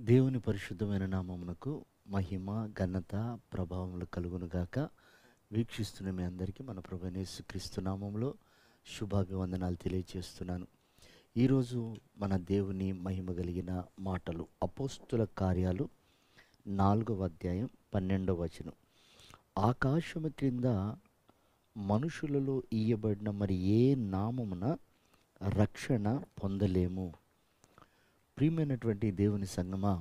దేవుని పరిశుద్ధమైన నామమునకు మహిమ ఘనత ప్రభావములు కలుగునుగాక. వీక్షిస్తున్న మీ అందరికీ మన ప్రభువైన యేసుక్రీస్తు నామములో శుభాభివందనాలు తెలియజేస్తున్నాను. ఈరోజు మన దేవుని మహిమ కలిగిన మాటలు అపోస్తుల కార్యాలు 4వ అధ్యాయం 12వ వచనం. ఆకాశము క్రింద మనుషులలో ఇయ్యబడిన మరి ఏ నామమున రక్షణ పొందలేము. ప్రియమైనటువంటి దేవుని సంగమా,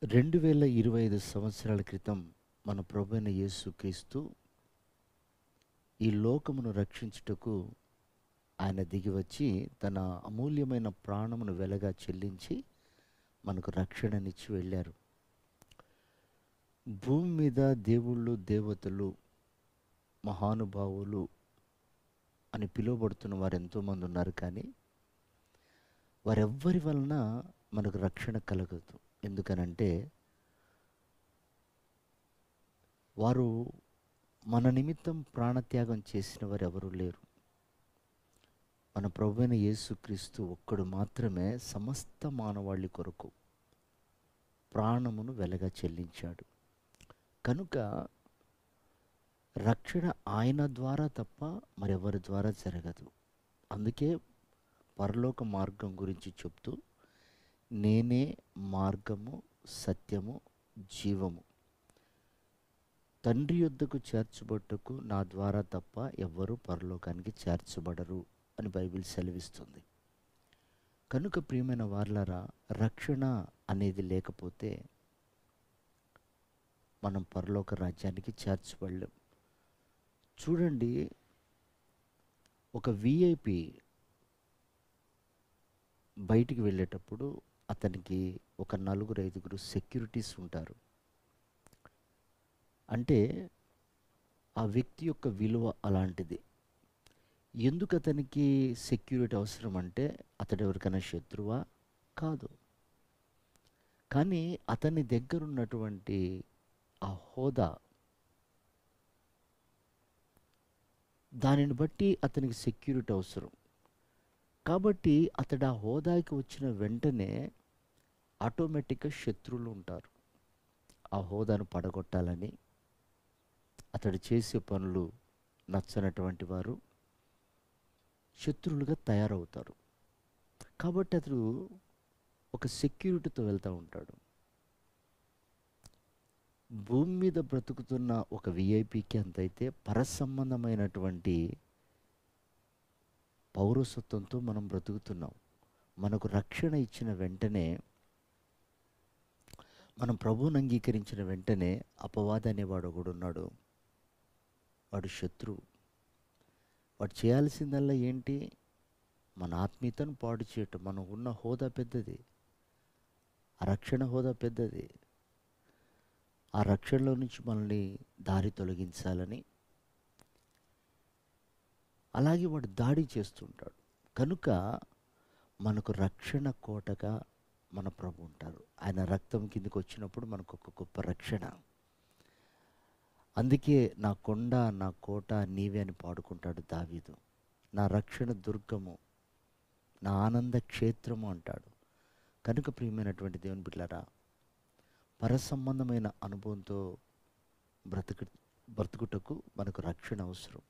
2025 సంవత్సరాల క్రితం మన ప్రభువైన యేసుక్రీస్తు ఈ లోకమును రక్షించుటకు ఆయన దిగివచ్చి తన అమూల్యమైన ప్రాణమును వెలగా చెల్లించి మనకు రక్షణనిచ్చి వెళ్ళారు. భూమి మీద దేవుళ్ళు, దేవతలు, మహానుభావులు అని పిలువబడుతున్న వారు ఎంతోమంది ఉన్నారు. కానీ వారెవ్వరి వలన మనకు రక్షణ కలగదు. ఎందుకనంటే వారు మన నిమిత్తం ప్రాణత్యాగం చేసిన వారు ఎవరూ లేరు. మన ప్రభువైన యేసుక్రీస్తు ఒక్కడు మాత్రమే సమస్త మానవాళి కొరకు ప్రాణమును వెలగా చెల్లించాడు. కనుక రక్షణ ఆయన ద్వారా తప్ప మరెవరి ద్వారా జరగదు. అందుకే పరలోక మార్గం గురించి చెప్తూ, నేనే మార్గము, సత్యము, జీవము, తండ్రి యొద్దకు చేర్చబట్టుకు నా ద్వారా తప్ప ఎవ్వరూ పరలోకానికి చేర్చబడరు అని బైబిల్ సెలవిస్తుంది. కనుక ప్రియమైన వారలారా, రక్షణ అనేది లేకపోతే మనం పరలోక రాజ్యానికి చేర్చబడలేం. చూడండి, ఒక విఐపి బయటికి వెళ్ళేటప్పుడు అతనికి ఒక 4-5 సెక్యూరిటీస్ ఉంటారు. అంటే ఆ వ్యక్తి యొక్క విలువ అలాంటిది. ఎందుకు అతనికి సెక్యూరిటీ అవసరం అంటే, అతడు ఎవరికైనా శత్రువా? కాదు. కానీ అతని దగ్గర ఉన్నటువంటి ఆ హోదా, దానిని బట్టి అతనికి సెక్యూరిటీ అవసరం. కాబట్టి అతడు ఆ హోదాకి వచ్చిన వెంటనే ఆటోమేటిక్గా శత్రువులు ఉంటారు. ఆ హోదాను పడగొట్టాలని, అతడు చేసే పనులు నచ్చనటువంటి వారు శత్రువులుగా తయారవుతారు. కాబట్టి అతడు ఒక సెక్యూరిటీతో వెళ్తూ ఉంటాడు. భూమి మీద బ్రతుకుతున్న ఒక విఐపికి అంతైతే పరసంబంధమైనటువంటి పౌరసత్వంతో మనం బ్రతుకుతున్నాం. మనకు రక్షణ ఇచ్చిన వెంటనే, మనం ప్రభువుని అంగీకరించిన వెంటనే అపవాది అనేవాడు ఒకడు ఉన్నాడు. వాడు శత్రువు. వాడు చేయాల్సిందల్లా ఏంటి? మన ఆత్మీయతను పాడు చేయటం. మనం ఉన్న హోదా పెద్దది, ఆ రక్షణ హోదా పెద్దది. ఆ రక్షణలో నుంచి మనల్ని దారి తొలగించాలని అలాగే వాడు దాడి చేస్తుంటాడు. కనుక మనకు రక్షణ కోటగా మన ప్రభు ఉంటారు. ఆయన రక్తం కిందకి వచ్చినప్పుడు మనకు ఒక గొప్ప రక్షణ. అందుకే నా కొండ, నా కోట నీవే అని పాడుకుంటాడు దావీదు. నా రక్షణ దుర్గము, నా ఆనంద క్షేత్రము అంటాడు. కనుక ప్రియమైనటువంటి దేవుని బిడ్డలారా, పరసంబంధమైన అనుభవంతో బ్రతుకుటకు మనకు రక్షణ అవసరం.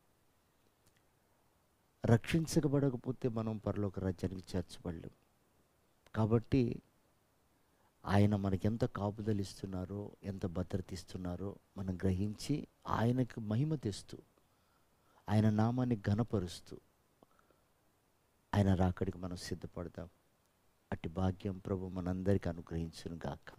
రక్షించబడకపోతే మనం పరలోక రాజ్యానికి చేర్చబడలేం. కాబట్టి ఆయన మనకెంత కాపుదలు ఇస్తున్నారో, ఎంత భద్రత ఇస్తున్నారో మనం గ్రహించి ఆయనకు మహిమ తెస్తూ, ఆయన నామాన్ని ఘనపరుస్తూ ఆయన రాకడికి మనం సిద్ధపడదాం. అట్టి భాగ్యం ప్రభు మనందరికీ అనుగ్రహించును గాక.